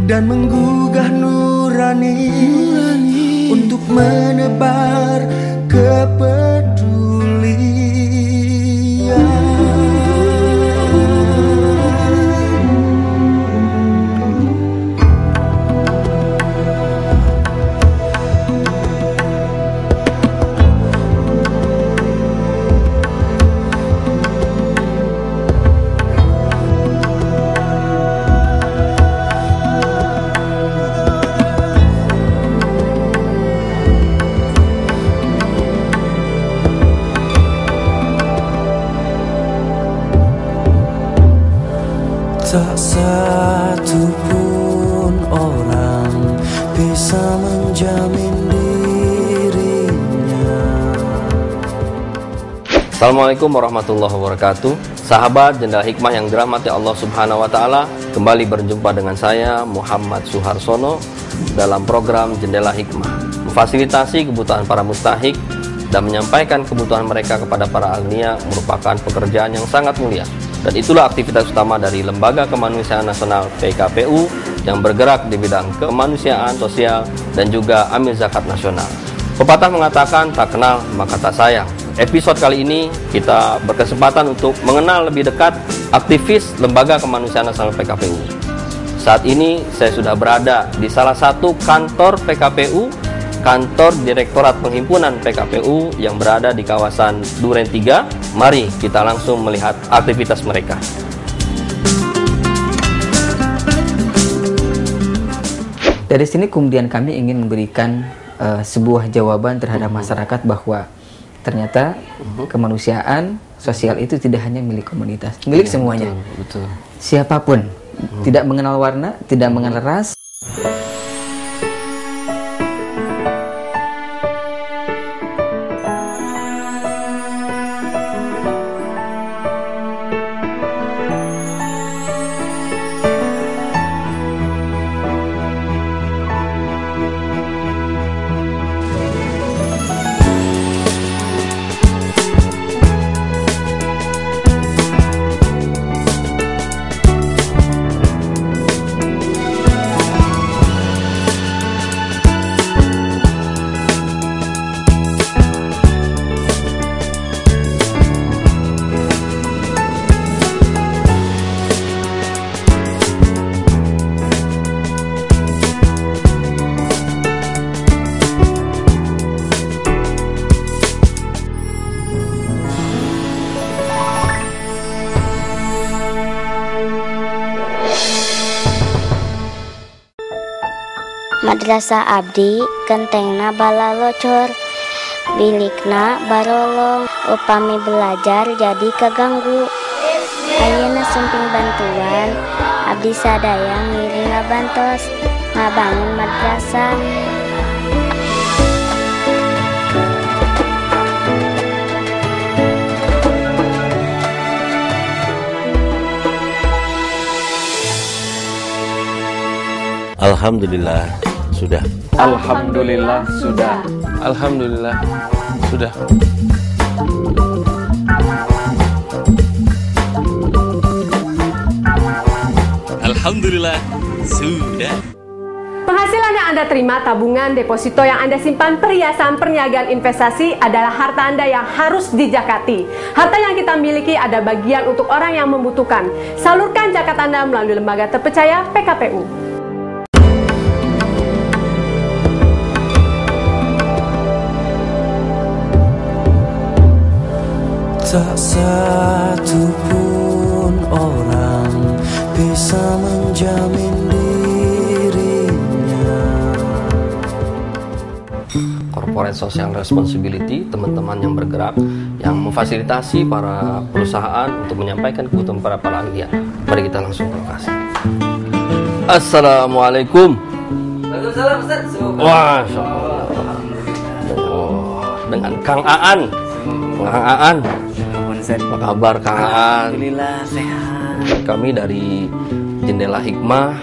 dan menggugah nurani untuk menebar kepedulian. Tak satu pun orang bisa menjamin dirinya. Assalamualaikum warahmatullahi wabarakatuh. Sahabat Jendela Hikmah yang dirahmati Allah Subhanahu wa Ta'ala, kembali berjumpa dengan saya Muhammad Suharsono dalam program Jendela Hikmah, memfasilitasi kebutuhan para mustahik dan menyampaikan kebutuhan mereka kepada para alnia merupakan pekerjaan yang sangat mulia. Dan itulah aktivitas utama dari Lembaga Kemanusiaan Nasional PKPU yang bergerak di bidang kemanusiaan sosial dan juga amil zakat nasional. Pepatah mengatakan tak kenal maka tak sayang. Episode kali ini kita berkesempatan untuk mengenal lebih dekat aktivis Lembaga Kemanusiaan Nasional PKPU. Saat ini saya sudah berada di salah satu kantor PKPU, kantor Direktorat Penghimpunan PKPU yang berada di kawasan Duren 3. Mari kita langsung melihat aktivitas mereka. Dari sini kemudian kami ingin memberikan sebuah jawaban terhadap masyarakat bahwa ternyata kemanusiaan sosial itu tidak hanya milik komunitas, milik semuanya. Betul. Siapapun, tidak mengenal warna, tidak mengenal ras. Madrasah abdi kentengna bala locor, bilikna barolong, upami belajar jadi kaganggu. Ayeuna sumping bantuan, abdi sadaya ngiring ngabantos, ngabangun madrasah. Alhamdulillah sudah. Alhamdulillah sudah. Alhamdulillah sudah. Alhamdulillah sudah. Penghasilan yang Anda terima, tabungan, deposito yang Anda simpan, perhiasan, perniagaan, investasi adalah harta Anda yang harus dijakati. Harta yang kita miliki ada bagian untuk orang yang membutuhkan. Salurkan zakat Anda melalui lembaga terpercaya PKPU. Tak satu pun orang bisa menjamin dirinya. Corporate Social Responsibility, teman-teman yang bergerak, yang memfasilitasi para perusahaan untuk menyampaikan kebutuhan para alnia. Mari kita langsung ke lokasi. Assalamualaikum. Waalaikumsalam Ustaz. Wah, dengan Kang Aan. Kang Aan. Apa kabar Kang Aan? Alhamdulillah sehat. Kami dari Jendela Hikmah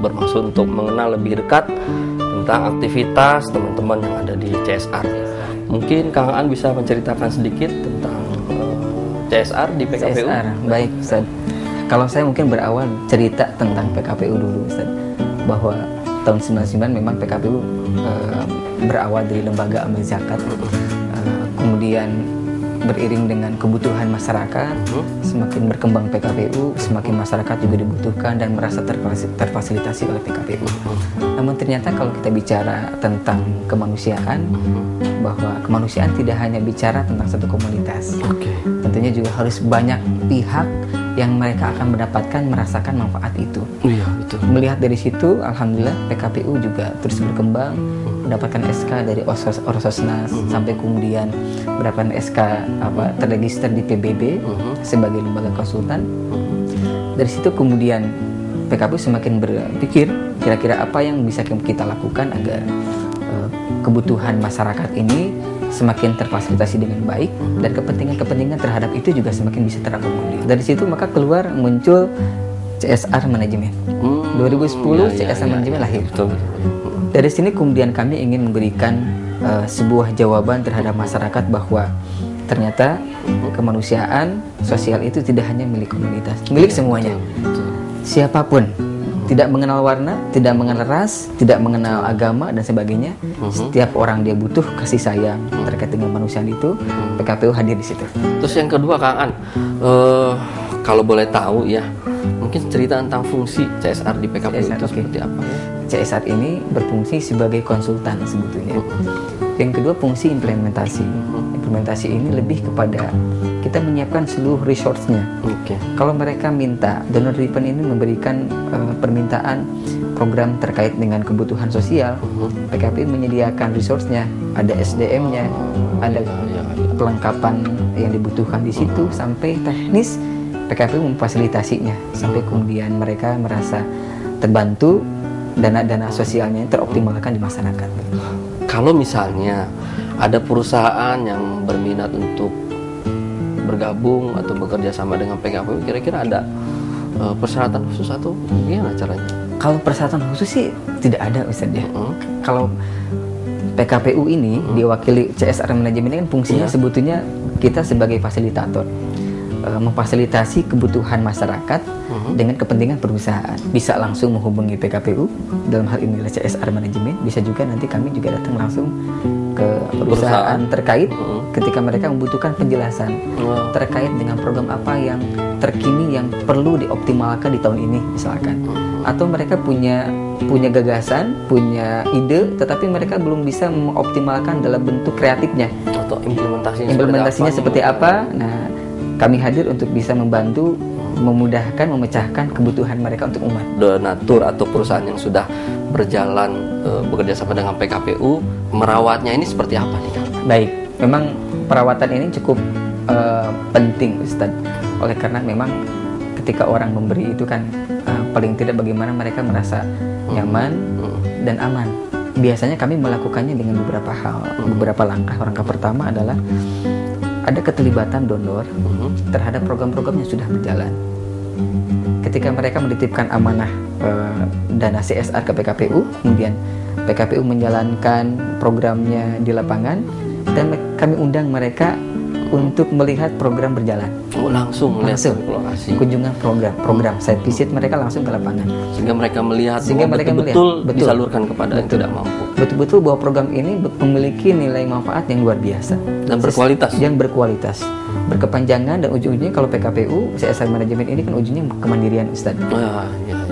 bermaksud untuk mengenal lebih dekat tentang aktivitas teman-teman yang ada di CSR. Mungkin Kang Aan bisa menceritakan sedikit tentang CSR di PKPU? CSR, baik Ustaz. Kalau saya mungkin berawal cerita tentang PKPU dulu Ustaz. bahwa tahun 99 memang PKPU berawal dari lembaga amal zakat, kemudian beriring dengan kebutuhan masyarakat, semakin berkembang PKPU, semakin masyarakat juga dibutuhkan dan merasa terfasilitasi oleh PKPU. Namun ternyata kalau kita bicara tentang kemanusiaan, bahwa kemanusiaan tidak hanya bicara tentang satu komunitas. Tentunya juga harus banyak pihak yang mereka akan mendapatkan merasakan manfaat itu. Iya, betul. Melihat dari situ, alhamdulillah PKPU juga terus berkembang, mendapatkan SK dari Orsosnas, sampai kemudian mendapatkan SK terregister di PBB sebagai lembaga konsultan. Dari situ kemudian PKPU semakin berpikir kira-kira apa yang bisa kita lakukan agar kebutuhan masyarakat ini semakin terfasilitasi dengan baik dan kepentingan-kepentingan terhadap itu juga semakin bisa terakomodir. Dari situ maka keluar muncul CSR Manajemen. 2010 CSR Manajemen lahir. Betul. Dari sini kemudian kami ingin memberikan sebuah jawaban terhadap masyarakat bahwa ternyata kemanusiaan sosial itu tidak hanya milik komunitas, milik semuanya. Siapapun, tidak mengenal warna, tidak mengenal ras, tidak mengenal agama dan sebagainya. Setiap orang dia butuh kasih sayang terkait dengan kemanusiaan itu. PKPU hadir di situ. Terus yang kedua Kang An, kalau boleh tahu ya, mungkin cerita tentang fungsi CSR di PKPU itu seperti apa? CSR ini berfungsi sebagai konsultan sebetulnya. Yang kedua fungsi implementasi. Implementasi ini lebih kepada kita menyiapkan seluruh resource-nya. Kalau mereka minta, donor driven ini memberikan permintaan program terkait dengan kebutuhan sosial, PKPU menyediakan resource-nya, ada SDM-nya, ada pelengkapan yang dibutuhkan di situ, sampai teknis PKPU memfasilitasinya, sampai kemudian mereka merasa terbantu, dana-dana sosialnya teroptimalkan di masyarakat. Kalau misalnya ada perusahaan yang berminat untuk bergabung atau bekerja sama dengan PKPU, kira-kira ada persyaratan khusus atau gimana caranya? Kalau persyaratan khusus sih tidak ada, Ustaz ya. Kalau PKPU ini diwakili CSR Manajemen ini kan fungsinya sebetulnya kita sebagai fasilitator, memfasilitasi kebutuhan masyarakat dengan kepentingan perusahaan. Bisa langsung menghubungi PKPU, dalam hal ini CSR Manajemen, bisa juga nanti kami juga datang langsung ke perusahaan terkait ketika mereka membutuhkan penjelasan terkait dengan program apa yang terkini yang perlu dioptimalkan di tahun ini misalkan. Atau mereka punya gagasan, punya ide, tetapi mereka belum bisa mengoptimalkan dalam bentuk kreatifnya atau implementasinya seperti apa. Nah, kami hadir untuk bisa membantu, memudahkan, memecahkan kebutuhan mereka untuk umat. Donatur atau perusahaan yang sudah berjalan bekerja sama dengan PKPU, merawatnya ini seperti apa nih Kang? Baik, memang perawatan ini cukup penting Ustaz. Oleh karena memang ketika orang memberi itu kan paling tidak bagaimana mereka merasa nyaman dan aman. Biasanya kami melakukannya dengan beberapa hal, beberapa langkah. Langkah pertama adalah ada keterlibatan donor terhadap program-program yang sudah berjalan. Ketika mereka menitipkan amanah dana CSR ke PKPU, kemudian PKPU menjalankan programnya di lapangan, dan kami undang mereka untuk melihat program berjalan. Langsung lokasi. Kunjungan program site visit mereka langsung ke lapangan. Sehingga mereka melihat, betul disalurkan kepada yang tidak mampu. Betul-betul bahwa program ini memiliki nilai manfaat yang luar biasa dan berkualitas. Berkepanjangan, dan ujung-ujungnya kalau PKPU CSR Manajemen ini kan ujungnya kemandirian Ustaz.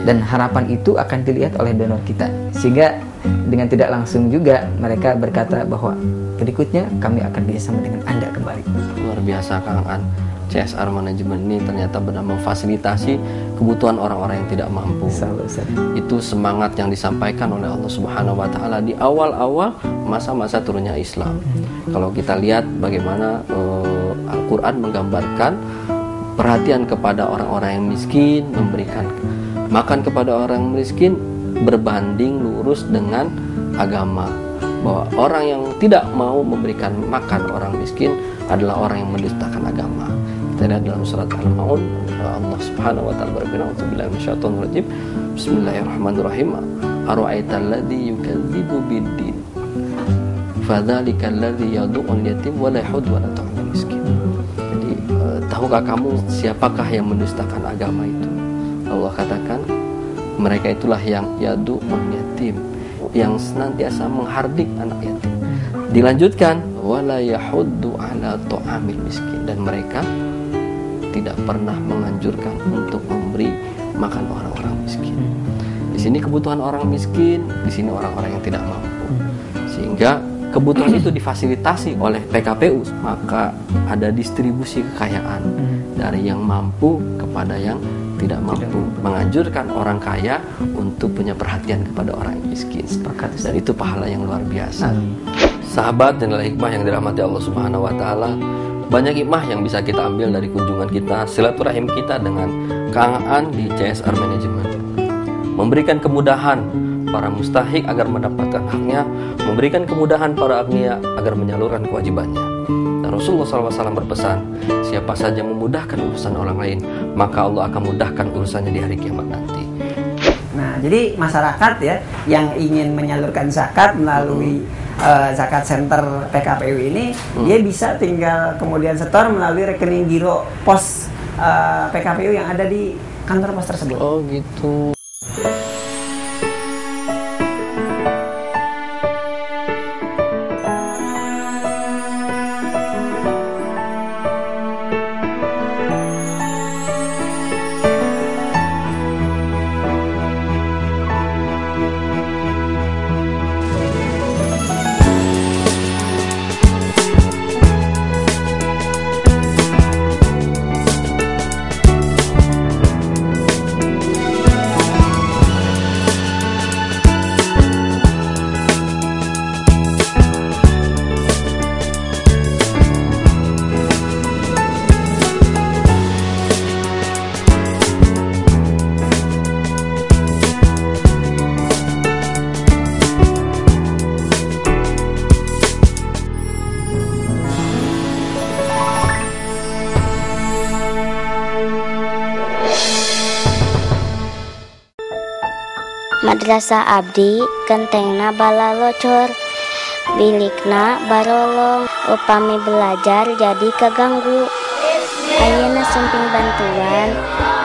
Dan harapan itu akan dilihat oleh donor kita, sehingga dengan tidak langsung juga mereka berkata bahwa berikutnya kami akan bersama dengan Anda kembali. Luar biasa Kang An. CSR Manajemen ini ternyata benar memfasilitasi kebutuhan orang-orang yang tidak mampu. Itu semangat yang disampaikan oleh Allah Subhanahu wa taala di awal-awal masa-masa turunnya Islam. Kalau kita lihat bagaimana Al-Qur'an menggambarkan perhatian kepada orang-orang yang miskin, memberikan makan kepada orang miskin berbanding lurus dengan agama. Bahwa orang yang tidak mau memberikan makan orang miskin adalah orang yang mendustakan agama. Kita lihat dalam surat Al-Maun, Allah Subhanahu wa taala berfirman, "A'udzubillahi minasyaitonir rajim. Bismillahirrahmanirrahim. Ara'aital ladzi yukadzibu bid-din. Fadzalikal ladzi yad'ul yatim wa la yahud wa la ta'amul miskin." Jadi, tahukah kamu siapakah yang mendustakan agama itu? Allah katakan, Mereka itulah yang yadu'un yatim, yang senantiasa menghardik anak yatim. Dilanjutkan, wala yahuddu ala ta'amil miskin, dan mereka tidak pernah menganjurkan untuk memberi makan orang-orang miskin. Di sini kebutuhan orang miskin, di sini orang-orang yang tidak mampu. Sehingga kebutuhan itu difasilitasi oleh PKPU, maka ada distribusi kekayaan dari yang mampu kepada yang tidak mampu, menganjurkan orang kaya untuk punya perhatian kepada orang yang miskin. Dan itu pahala yang luar biasa. Sahabat dan hikmah yang dirahmati Allah Subhanahu wa taala, banyak hikmah yang bisa kita ambil dari kunjungan kita, silaturahim kita dengan Kang Aan di CSR Management. Memberikan kemudahan para mustahik agar mendapatkan haknya, memberikan kemudahan para agniya agar menyalurkan kewajibannya. Dan Rasulullah SAW berpesan, siapa saja memudahkan urusan orang lain, maka Allah akan mudahkan urusannya di hari kiamat nanti. Nah, jadi masyarakat ya yang ingin menyalurkan zakat melalui zakat center PKPU ini, dia bisa tinggal kemudian setor melalui rekening giro pos PKPU yang ada di kantor pos tersebut. Oh gitu. Madrasah Abdi gentengna balalocor, bilikna barolong, upami belajar jadi keganggu. Ayeuna sumping bantuan,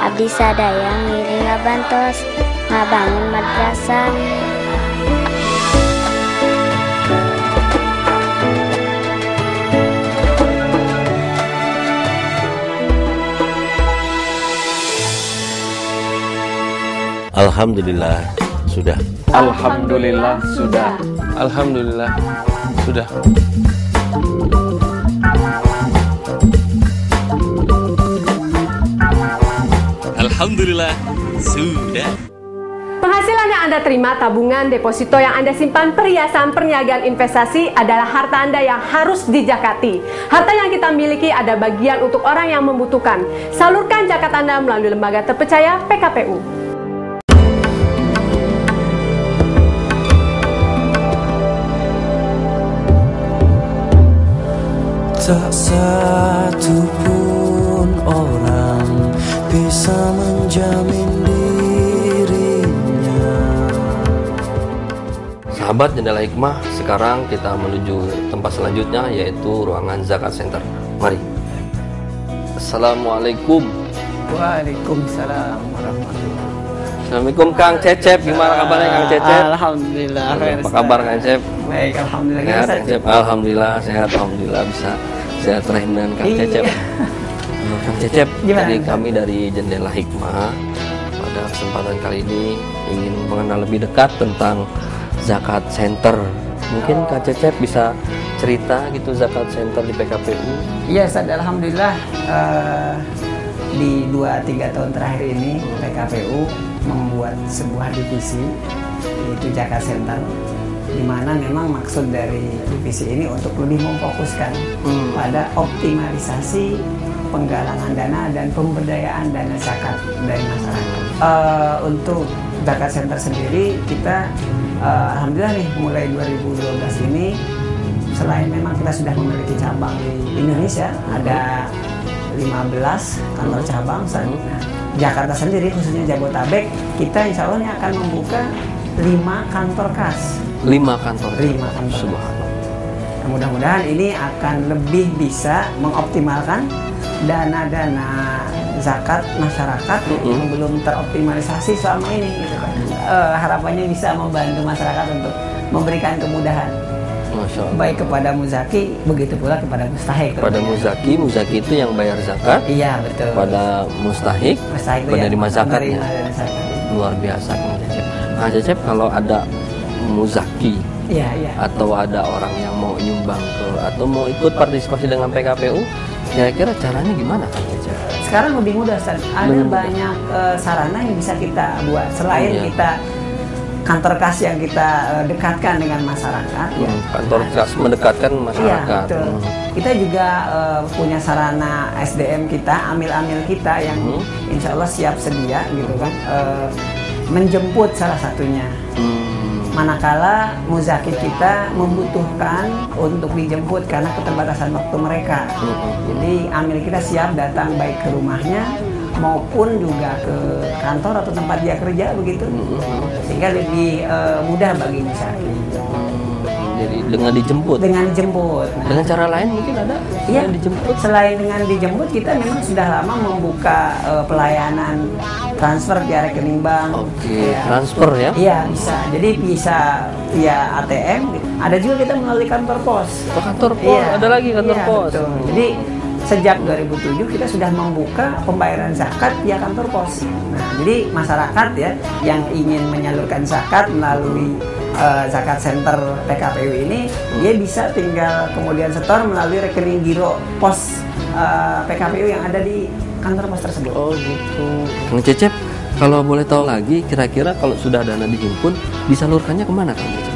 abdi sadaya ngiring ngabantos, ngabangun madrasah. Alhamdulillah sudah. Alhamdulillah sudah. Alhamdulillah sudah. Alhamdulillah sudah. Penghasilan yang Anda terima, tabungan, deposito yang Anda simpan, perhiasan, perniagaan, investasi adalah harta Anda yang harus dijakati. Harta yang kita miliki ada bagian untuk orang yang membutuhkan. Salurkan zakat Anda melalui lembaga terpercaya PKPU. Tak satu pun orang bisa menjamin dirinya. Sahabat Jendela Hikmah, sekarang kita menuju tempat selanjutnya, yaitu ruangan Zakat Center. Mari. Assalamualaikum. Waalaikumsalam warahmatullahi. Assalamualaikum Kang Cecep, gimana kabarnya Kang Cecep? Alhamdulillah. Apa kabar Kang Cecep? Baik, alhamdulillah. Sehat Kang Cecep? Alhamdulillah sehat, alhamdulillah bisa sehat rahim dengan Kang Cecep. Kang Cecep, jadi kami dari Jendela Hikmah pada kesempatan kali ini ingin mengenal lebih dekat tentang Zakat Center. Mungkin Kang Cecep bisa cerita gitu Zakat Center di PKPU? Iya, alhamdulillah di 2-3 tahun terakhir ini PKPU membuat sebuah divisi, yaitu Zakat Center, di mana memang maksud dari divisi ini untuk lebih memfokuskan pada optimalisasi penggalangan dana dan pemberdayaan dana zakat dari masyarakat. Untuk Zakat Center sendiri kita alhamdulillah nih mulai 2012 ini, selain memang kita sudah memiliki cabang di Indonesia, ada 15 kantor cabang. Nah, Jakarta sendiri khususnya Jabotabek, kita insya Allah akan membuka 5 kantor kas. 5 kantor. Subhanallah. Nah, mudah-mudahan ini akan lebih bisa mengoptimalkan dana-dana zakat masyarakat yang belum teroptimalisasi selama ini gitu kan. Harapannya bisa membantu masyarakat untuk memberikan kemudahan. Masya Allah. Baik kepada muzaki, begitu pula kepada mustahik. Pada muzaki itu yang bayar zakat. Iya betul. Pada mustahik penerima zakatnya. Luar biasa Kang Cecep. Nah Cecep, kalau ada muzaki atau ada orang yang mau nyumbang atau mau ikut partisipasi dengan PKPU, kira-kira caranya gimana Kang Cecep? Sekarang lebih mudah, Ustaz. Ada banyak sarana yang bisa kita buat selain kita kantor kas yang kita dekatkan dengan masyarakat. Kantor kas mendekatkan masyarakat. Iya, betul. Kita juga punya sarana SDM kita, amil-amil kita yang insya Allah siap sedia gitu kan, menjemput salah satunya. Manakala muzaki kita membutuhkan untuk dijemput karena keterbatasan waktu mereka. Jadi amil kita siap datang baik ke rumahnya maupun juga ke kantor atau tempat dia kerja begitu, sehingga lebih mudah bagi muzaki. Jadi dengan dijemput. Dengan dijemput. Nah, dengan cara lain mungkin ada? Iya, dijemput. Selain dengan dijemput, kita memang sudah lama membuka pelayanan transfer via rekening bank. Oke, transfer ya? Iya, bisa. Jadi bisa via ATM. Ada juga kita melalui kantor pos. Oh, kantor pos, ada lagi kantor pos. Betul. Jadi sejak 2007 kita sudah membuka pembayaran zakat via kantor pos. Nah, jadi masyarakat ya yang ingin menyalurkan zakat melalui zakat center PKPU ini, dia bisa tinggal kemudian setor melalui rekening giro pos PKPU yang ada di kantor pos tersebut. Oh gitu. Kang Cecep, kalau boleh tahu lagi, kira-kira kalau sudah dana dihimpun, disalurkannya kemana Kang Cecep?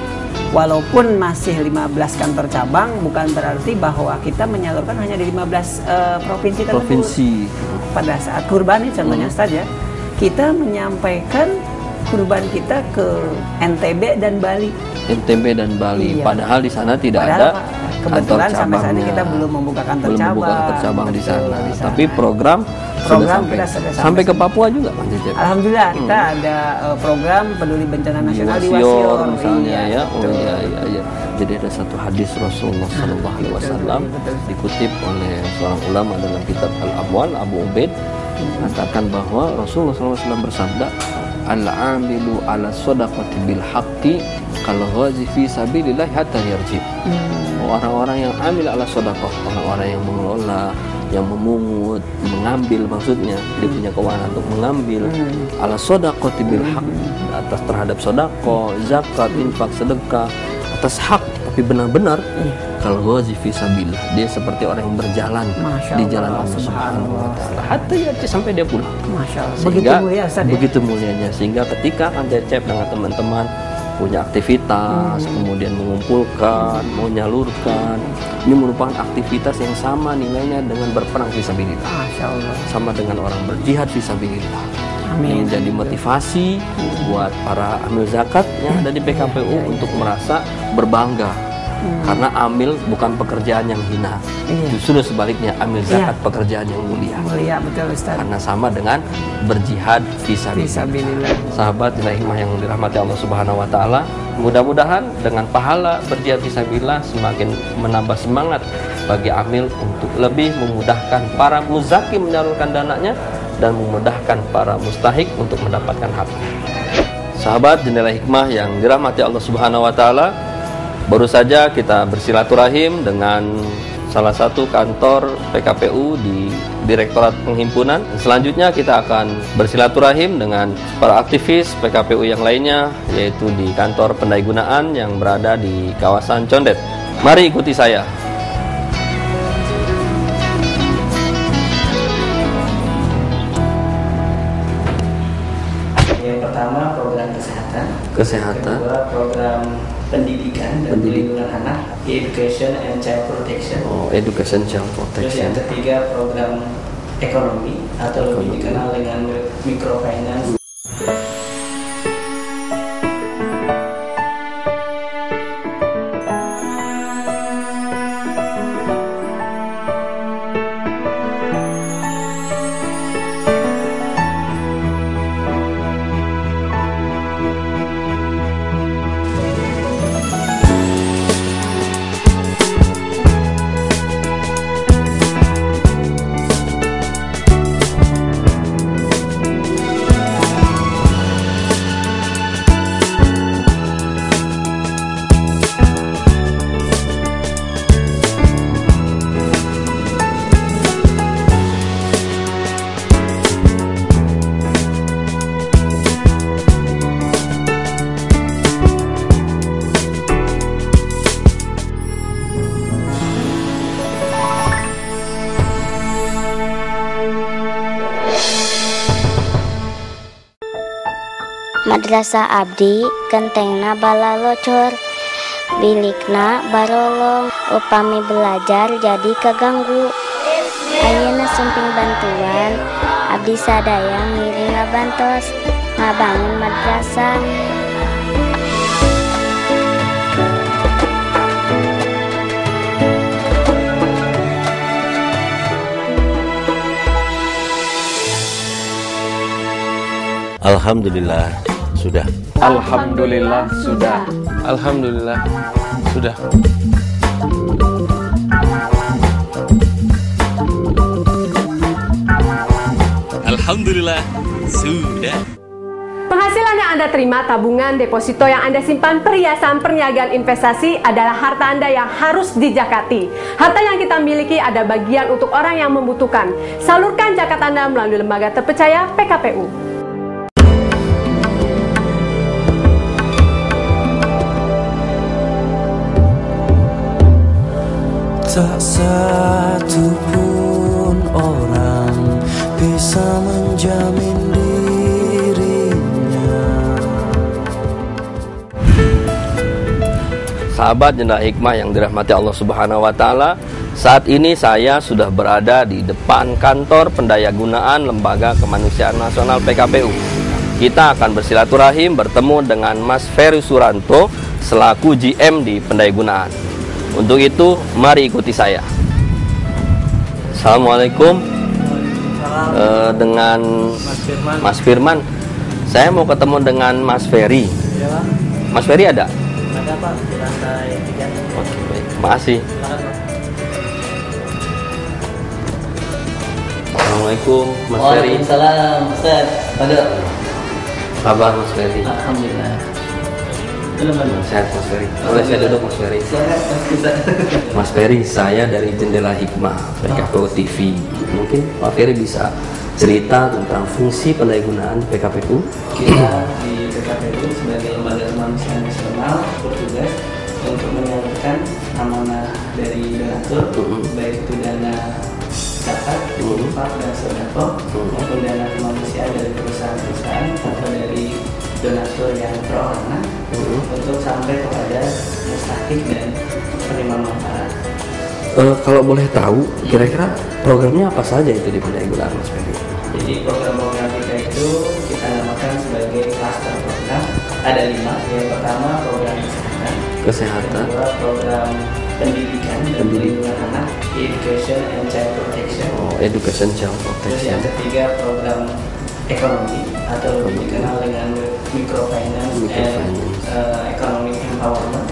Walaupun masih 15 kantor cabang, bukan berarti bahwa kita menyalurkan hanya di 15 provinsi tersebut. Pada saat kurban ini contohnya Ustaz ya, kita menyampaikan kurban kita ke NTB dan Bali. NTB dan Bali. Iya. Padahal di sana tidak ada kebetulan sampai saat ini kita belum membuka kantor cabang di sana. Tapi program sudah sampai ke Papua juga Kang Cecep. Alhamdulillah kita ada program peduli bencana nasional di Wasior misalnya ya. Oh iya. Jadi ada satu hadis Rasulullah Shallallahu Alaihi Wasallam dikutip oleh seorang ulama dalam kitab Al-Amwal, Abu Ubaid, mengatakan bahwa Rasulullah SAW bersabda, al-amilu ala shadaqati bil haqqi kalau ghazi fi sabilillah hatta yarji. Orang-orang yang amil ala shadaqah, orang-orang yang mengelola, yang memungut, mengambil, maksudnya dia punya kewenangan untuk mengambil ala shadaqati bil haqq, atas terhadap sedekah, zakat, infak, sedekah atas hak, tapi benar-benar kalau ghazi fi sabilillah, dia seperti orang yang berjalan di jalan Allah Subhanahu wa taala hatta yarji, sampai dia pulang. Masya Allah. Sehingga begitu mulianya, sehingga ketika Kang Cecep dengan teman-teman punya aktivitas, kemudian mengumpulkan, mau menyalurkan, ini merupakan aktivitas yang sama nilainya dengan berperang fisabilillah. Masya Allah. Sama dengan orang berjihad fisabilillah. Ini menjadi motivasi buat para amil zakat yang ada di PKPU untuk merasa berbangga. Karena amil bukan pekerjaan yang hina, justru sebaliknya amil zakat pekerjaan yang mulia. Mulia, betul Ustaz. Karena sama dengan berjihad fisabilillah. Sahabat hikmah yang dirahmati Allah Subhanahu wa taala, mudah-mudahan dengan pahala berjihad fisabilillah semakin menambah semangat bagi amil untuk lebih memudahkan para muzaki menyalurkan dananya dan memudahkan para mustahik untuk mendapatkan hak. Sahabat jendela hikmah yang dirahmati Allah Subhanahu wa taala, baru saja kita bersilaturahim dengan salah satu kantor PKPU di Direktorat Penghimpunan. Selanjutnya kita akan bersilaturahim dengan para aktivis PKPU yang lainnya, yaitu di kantor pendayagunaan yang berada di kawasan Condet. Mari ikuti saya. Yang pertama program kesehatan. Kedua program pendidikan dan perlindungan anak, education and child protection. Oh, education child protection. Terus yang ketiga program ekonomi atau lebih dikenal dengan microfinance. madrasah abdi gentengna balalocor, bilikna barolong, upami belajar jadi keganggu. Ayeuna sumping bantuan, abdi sadaya ngiring ngabantos ngabangun madrasah. Alhamdulillah sudah. Alhamdulillah sudah. Alhamdulillah sudah. Alhamdulillah sudah. Penghasilan yang Anda terima, tabungan, deposito yang Anda simpan, perhiasan, perniagaan, investasi adalah harta Anda yang harus dijakati. Harta yang kita miliki ada bagian untuk orang yang membutuhkan. Salurkan zakat Anda melalui lembaga terpercaya PKPU. Tak satu pun orang bisa menjamin dirinya. Sahabat Jendela Hikmah yang dirahmati Allah Subhanahu wa taala, saat ini saya sudah berada di depan kantor Pendayagunaan Lembaga Kemanusiaan Nasional PKPU. Kita akan bersilaturahim bertemu dengan Mas Ferry Suranto selaku GM di Pendayagunaan. Untuk itu, mari ikuti saya. Assalamualaikum. Dengan Mas Firman. Saya mau ketemu dengan Mas Ferry. Mas Ferry ada? Ada Pak, di lantai 3. Oke, baik. Makasih. Assalamualaikum Mas Ferry. Waalaikumsalam, Ustaz. Ada. Kabar Mas Ferry? Alhamdulillah. Sehat Mas Ferry. Boleh saya duduk Mas Ferry? Mas Ferry, saya dari Jendela Hikmah PKPU TV. Mungkin Pak Ferry bisa cerita tentang fungsi pendayagunaan di PKPU? Kita di PKPU sebagai lembaga kemanusiaan nasional bertugas untuk menyalurkan amanah dari donatur, baik itu dana zakat, infak dan sedekah, maupun dana kemanusiaan dari perusahaan-perusahaan atau dari donatur yang terhormat untuk sampai kepada mustahik dan penerima manfaat. Kalau boleh tahu, kira-kira programnya apa saja itu di pendayagunaan Mas Ferry? Jadi program-program kita itu kita namakan sebagai cluster program. Ada 5. Yang pertama program kesehatan. Yang kedua program pendidikan dan perlindungan anak, education and child protection. Education child Terus protection. yang ketiga program ekonomi atau lebih dikenal dengan microfinance and economic empowerment.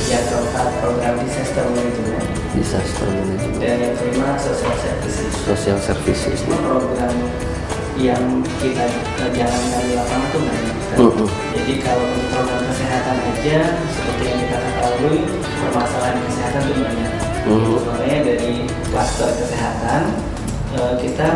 Yang keempat program disaster management. Disaster management. Dan yang kelima social services. Social services. Program yang kita jalankan di lapangan itu banyak. Jadi kalau untuk program kesehatan aja, seperti yang kita ketahui, permasalahan kesehatan itu banyak. Makanya dari kluster kesehatan kita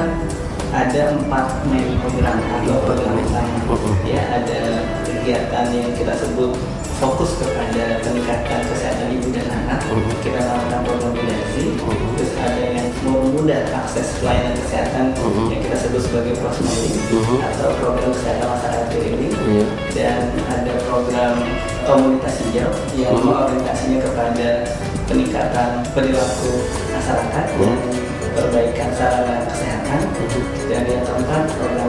ada 4 main program atau program utama. Ya, ada kegiatan yang kita sebut fokus kepada peningkatan kesehatan ibu dan anak. Kita melakukan program Bidasi. Terus ada yang mempermudah akses pelayanan kesehatan yang kita sebut sebagai prosmedi atau program kesehatan masyarakat keliling. Dan ada program komunitas hijau yang orientasinya kepada peningkatan perilaku masyarakat dan perbaikan sarana kesehatan. Dan yang keempat program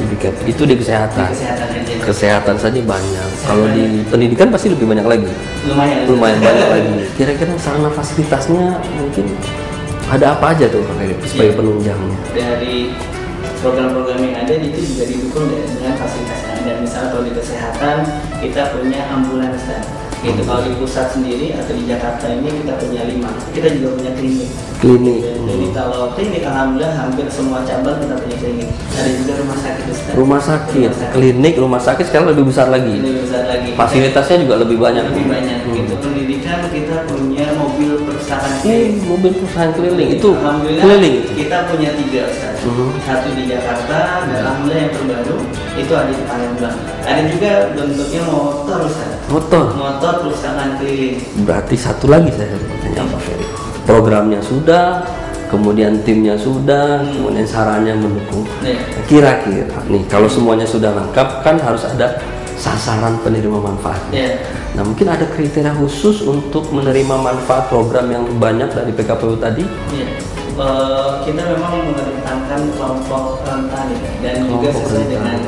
Tibikat itu di kesehatan. Kesehatan saja banyak. Kalau di pendidikan pasti lebih banyak lagi. Lumayan banyak lagi. Kira-kira sarana fasilitasnya mungkin ada apa aja tuh Pak Ferry sebagai penunjangnya? Dari program-program yang ada itu juga didukung dengan fasilitas yang ada. Misalnya kalau di kesehatan kita punya ambulans gitu. Kalau di pusat sendiri atau di Jakarta ini kita punya 5. Kita juga punya klinik. Jadi kalau klinik alhamdulillah hampir semua cabang kita punya klinik. Ada juga rumah sakit. Rumah sakit, klinik, rumah sakit sekarang lebih besar lagi. Fasilitasnya juga lebih banyak. Gitu. Pendidikan kita punya mobil perusahaan keliling. Mobil perusahaan keliling itu alhamdulillah keliling. Kita punya 3 Ustaz. Satu di Jakarta dan alhamdulillah yang terbaru itu ada di Palembang. Ada juga bentuknya motor Ustaz. Motor perusahaan keliling. Berarti satu lagi saya tanya Pak Ferry. Programnya sudah, kemudian timnya sudah, kemudian sarannya mendukung. Kira-kira nih kalau semuanya sudah lengkap kan harus ada sasaran penerima manfaatnya. Nah mungkin ada kriteria khusus untuk menerima manfaat program yang banyak dari PKPU tadi? Kita memang mengedepankan kelompok rentan dan juga sesuai dengan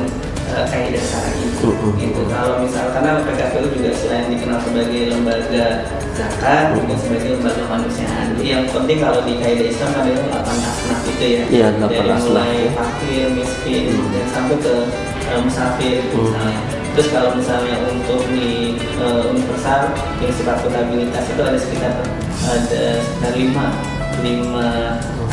kaidah syar'i gitu. Kalau misalkan karena PKPU juga selain dikenal sebagai lembaga zakat juga sebagai lembaga kemanusiaan. Jadi yang penting kalau di kaidah Islam adalah 8 asnaf itu ya. Iya, 8 dari mulai fakir, miskin dan sampai ke musafir misalnya. Terus kalau misalnya untuk di universal yang sifat akuntabilitas itu ada sekitar 5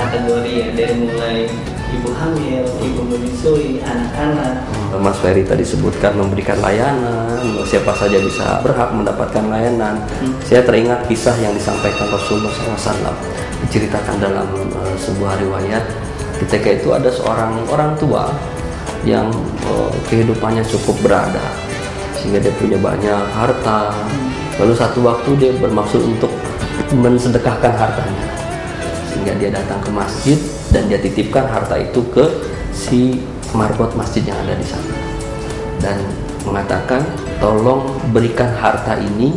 kategori ya, dari mulai ibu hamil, ibu menyusui, anak-anak. Mas Ferry tadi sebutkan memberikan layanan, siapa saja bisa berhak mendapatkan layanan. Saya teringat kisah yang disampaikan Rasulullah SAW, diceritakan dalam sebuah riwayat. Ketika itu ada seorang orang tua yang kehidupannya cukup berada, sehingga dia punya banyak harta. Lalu satu waktu dia bermaksud untuk mensedekahkan hartanya, sehingga dia datang ke masjid dan dia titipkan harta itu ke si marbot masjid yang ada di sana dan mengatakan, tolong berikan harta ini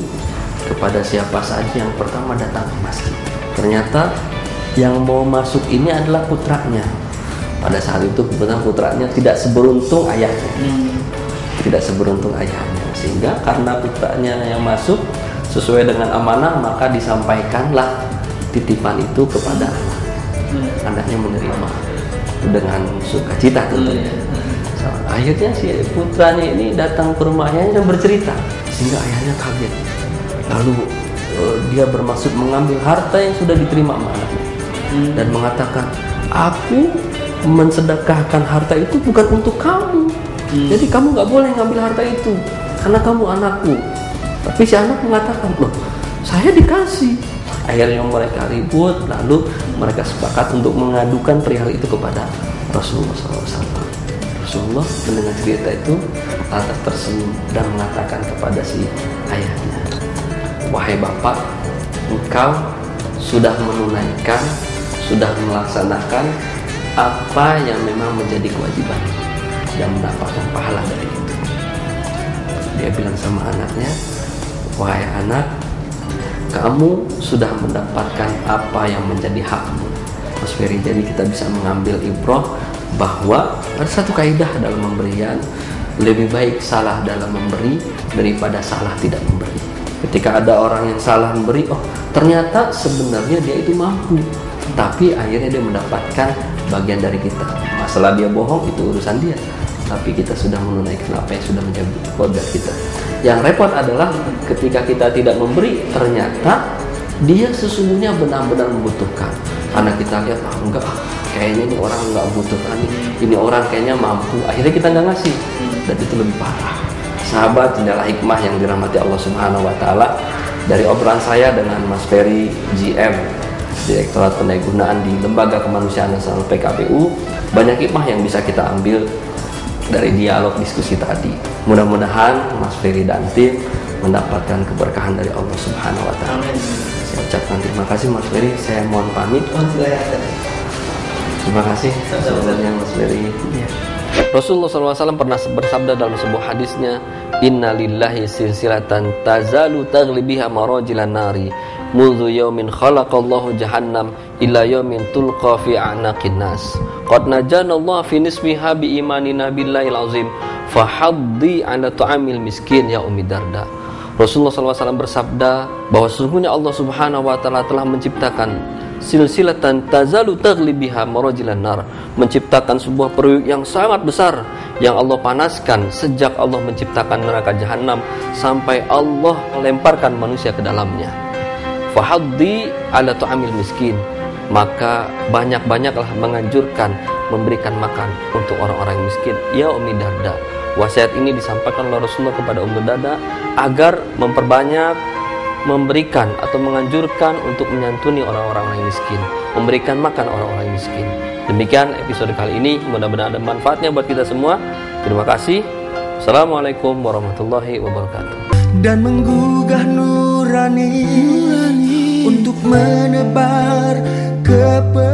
kepada siapa saja yang pertama datang ke masjid. Ternyata yang mau masuk ini adalah putranya. Pada saat itu kebetulan putranya tidak seberuntung ayahnya, sehingga karena putranya yang masuk sesuai dengan amanah, maka disampaikanlah titipan itu kepada anak. Anaknya menerima dengan sukacita tentunya. Akhirnya si putranya ini datang ke rumah ayahnya dan bercerita, sehingga ayahnya kaget. Lalu dia bermaksud mengambil harta yang sudah diterima anaknya dan mengatakan, aku mensedekahkan harta itu bukan untuk kamu. Jadi kamu nggak boleh ngambil harta itu karena kamu anakku. Tapi si anak mengatakan, loh, saya dikasih. Akhirnya mereka ribut, lalu mereka sepakat untuk mengadukan perihal itu kepada Rasulullah SAW. Rasulullah mendengar cerita itu lantas tersenyum dan mengatakan kepada si ayahnya, wahai bapak, engkau sudah menunaikan, sudah melaksanakan apa yang memang menjadi kewajiban dan mendapatkan pahala dari itu. Dia bilang sama anaknya, wahai anak, kamu sudah mendapatkan apa yang menjadi hakmu. Mas Ferry, jadi kita bisa mengambil ibrah bahwa ada satu kaidah dalam pemberian, lebih baik salah dalam memberi daripada salah tidak memberi. Ketika ada orang yang salah memberi, oh ternyata sebenarnya dia itu mampu, tapi akhirnya dia mendapatkan bagian dari kita. Masalah dia bohong itu urusan dia, tapi kita sudah menunaikan apa yang sudah menjadi kodrat kita. Yang repot adalah ketika kita tidak memberi, ternyata dia sesungguhnya benar-benar membutuhkan. Karena kita lihat, enggak, kayaknya ini orang enggak membutuhkan, ini orang kayaknya mampu, akhirnya kita enggak ngasih, dan itu lebih parah. Sahabat Jendela Hikmah yang dirahmati Allah Subhanahu wa Ta'ala, dari obrolan saya dengan Mas Ferry GM, Direktorat Pendayagunaan di Lembaga Kemanusiaan Nasional PKPU, banyak hikmah yang bisa kita ambil dari dialog diskusi tadi. Mudah-mudahan Mas Ferry dan tim mendapatkan keberkahan dari Allah Subhanahu wa Ta'ala. Saya ucapkan terima kasih Mas Ferry, saya mohon pamit. Terima kasih sebelumnya Mas Ferry. Rasulullah SAW pernah bersabda dalam sebuah hadisnya, Inna lillahi silsilatan tazalu taglibiha marajilan nari Mudhu yawmin khalaqallahu jahannam illa yawmin tulqa fi a'naqin nas. Qad najanallahu fi nisbiha bi imanina billahil azim fahaddi ala tu'amil miskin ya Ummi Darda. Rasulullah SAW bersabda bahwa sesungguhnya Allah Subhanahu wa Ta'ala telah menciptakan silsilatan tazalu taglibiha marajilan nar, menciptakan sebuah periuk yang sangat besar yang Allah panaskan sejak Allah menciptakan neraka jahanam sampai Allah melemparkan manusia ke dalamnya. Fahaddi ala tu'amil miskin, maka banyak-banyaklah menganjurkan memberikan makan untuk orang-orang miskin ya Ummi Darda. Wasiat ini disampaikan oleh Rasulullah kepada Ummi Darda agar memperbanyak memberikan atau menganjurkan untuk menyantuni orang-orang yang miskin, memberikan makan orang-orang miskin. Demikian episode kali ini, mudah-mudahan ada manfaatnya buat kita semua. Terima kasih. Assalamualaikum warahmatullahi wabarakatuh. Dan menggugah nurani untuk menebar kepada